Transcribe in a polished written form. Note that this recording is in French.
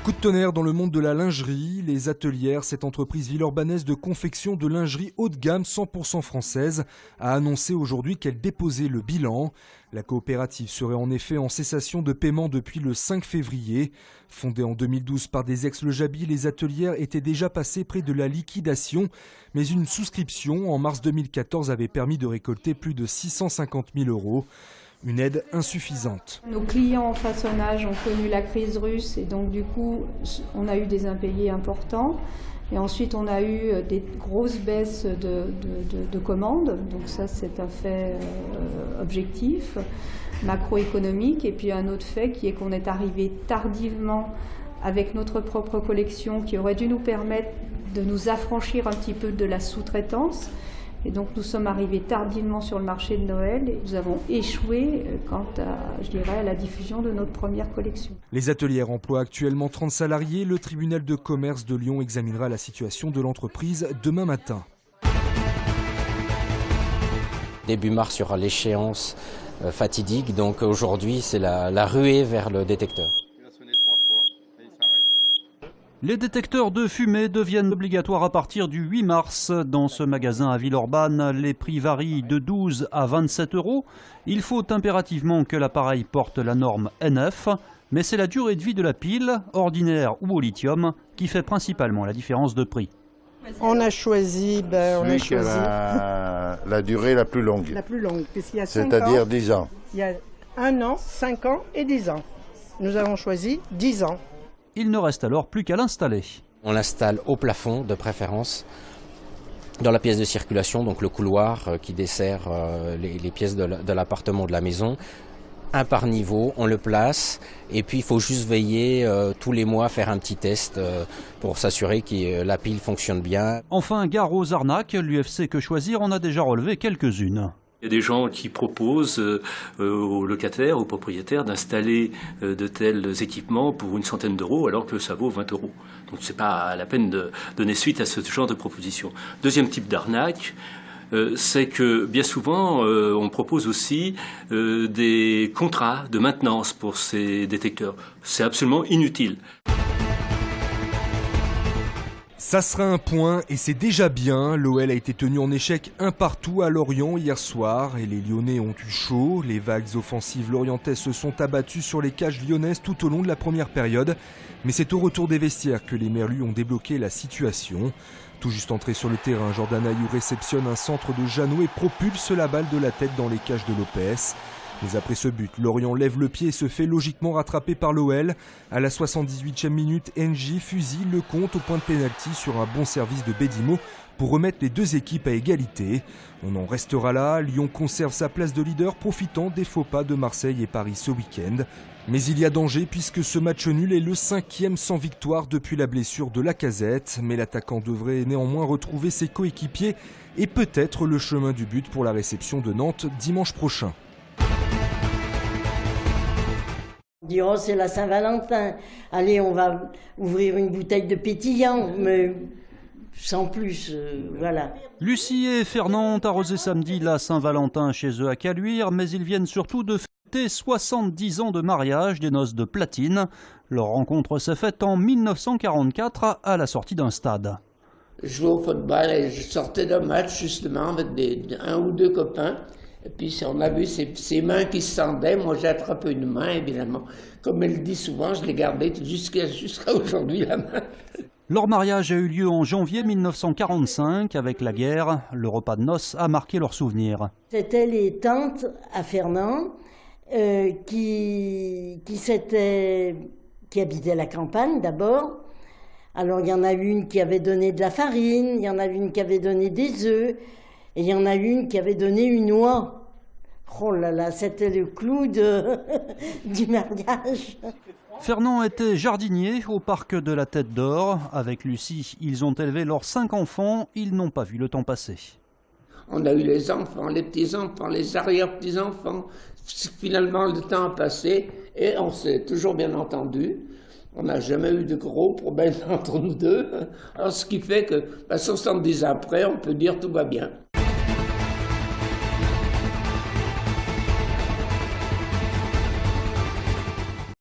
Coup de tonnerre dans le monde de la lingerie. Les Atelières, cette entreprise villeurbannaise de confection de lingerie haut de gamme 100% française, a annoncé aujourd'hui qu'elle déposait le bilan. La coopérative serait en effet en cessation de paiement depuis le 5 février. Fondée en 2012 par des ex-Lejabi, les Atelières étaient déjà passées près de la liquidation. Mais une souscription en mars 2014 avait permis de récolter plus de 650 000 €. Une aide insuffisante. Nos clients en façonnage ont connu la crise russe et donc du coup on a eu des impayés importants. Et ensuite on a eu des grosses baisses de commandes. Donc ça c'est un fait objectif, macroéconomique. Et puis un autre fait qui est qu'on est arrivé tardivement avec notre propre collection qui aurait dû nous permettre de nous affranchir un petit peu de la sous-traitance. Et donc nous sommes arrivés tardivement sur le marché de Noël et nous avons échoué quant à la diffusion de notre première collection. Les Atelières emploient actuellement 30 salariés. Le tribunal de commerce de Lyon examinera la situation de l'entreprise demain matin. Début mars, il y aura l'échéance fatidique, donc aujourd'hui c'est la ruée vers le détecteur. Les détecteurs de fumée deviennent obligatoires à partir du 8 mars. Dans ce magasin à Villeurbanne, les prix varient de 12 à 27 €. Il faut impérativement que l'appareil porte la norme NF, mais c'est la durée de vie de la pile, ordinaire ou au lithium, qui fait principalement la différence de prix. On a choisi, la durée la plus longue. La plus longue, puisqu'il y a 5 ans. C'est-à-dire 10 ans. Il y a 1 an, 5 ans et 10 ans. Nous avons choisi 10 ans. Il ne reste alors plus qu'à l'installer. On l'installe au plafond de préférence, dans la pièce de circulation, donc le couloir qui dessert les pièces de l'appartement, de la maison. Un par niveau, on le place et puis il faut juste veiller tous les mois à faire un petit test pour s'assurer que la pile fonctionne bien. Enfin, gare aux arnaques, l'UFC Que Choisir en a déjà relevé quelques-unes. Il y a des gens qui proposent aux locataires, aux propriétaires d'installer de tels équipements pour une centaine d'euros alors que ça vaut 20 €. Donc c'est pas la peine de donner suite à ce genre de proposition. Deuxième type d'arnaque, c'est que bien souvent on propose aussi des contrats de maintenance pour ces détecteurs. C'est absolument inutile. Ça sera un point et c'est déjà bien. L'OL a été tenu en échec un partout à Lorient hier soir et les Lyonnais ont eu chaud. Les vagues offensives lorientaises se sont abattues sur les cages lyonnaises tout au long de la première période. Mais c'est au retour des vestiaires que les Merlus ont débloqué la situation. Tout juste entré sur le terrain, Jordan Ayew réceptionne un centre de Jeannot et propulse la balle de la tête dans les cages de l'OPS. Mais après ce but, Lorient lève le pied et se fait logiquement rattraper par l'OL. À la 78e minute, NJ fusille le compte au point de pénalty sur un bon service de Bédimo pour remettre les deux équipes à égalité. On en restera là, Lyon conserve sa place de leader profitant des faux pas de Marseille et Paris ce week-end. Mais il y a danger puisque ce match nul est le 5e sans victoire depuis la blessure de Lacazette. Mais l'attaquant devrait néanmoins retrouver ses coéquipiers et peut-être le chemin du but pour la réception de Nantes dimanche prochain. On dit, oh, c'est la Saint-Valentin. Allez, on va ouvrir une bouteille de pétillant, mais sans plus, voilà. Lucie et Fernand ont arrosé samedi la Saint-Valentin chez eux à Caluire, mais ils viennent surtout de fêter 70 ans de mariage, des noces de platine. Leur rencontre s'est faite en 1944 à la sortie d'un stade. Je jouais au football et je sortais d'un match justement avec un ou deux copains. Et puis on a vu ses mains qui se tendaient. Moi j'ai attrapé une main évidemment. Comme elle le dit souvent, je l'ai gardée jusqu'à aujourd'hui la main. Leur mariage a eu lieu en janvier 1945. Avec la guerre, le repas de noces a marqué leurs souvenirs. C'était les tantes à Fernand qui habitaient la campagne d'abord. Alors il y en a une qui avait donné de la farine, il y en a une qui avait donné des œufs. Et il y en a une qui avait donné une oie. Oh là là, c'était le clou du mariage. Fernand était jardinier au parc de la Tête d'Or. Avec Lucie, ils ont élevé leurs 5 enfants. Ils n'ont pas vu le temps passer. On a eu les enfants, les petits-enfants, les arrière-petits-enfants. Finalement, le temps a passé et on s'est toujours bien entendu. On n'a jamais eu de gros problèmes entre nous deux. Alors, ce qui fait que 70 ans après, on peut dire tout va bien.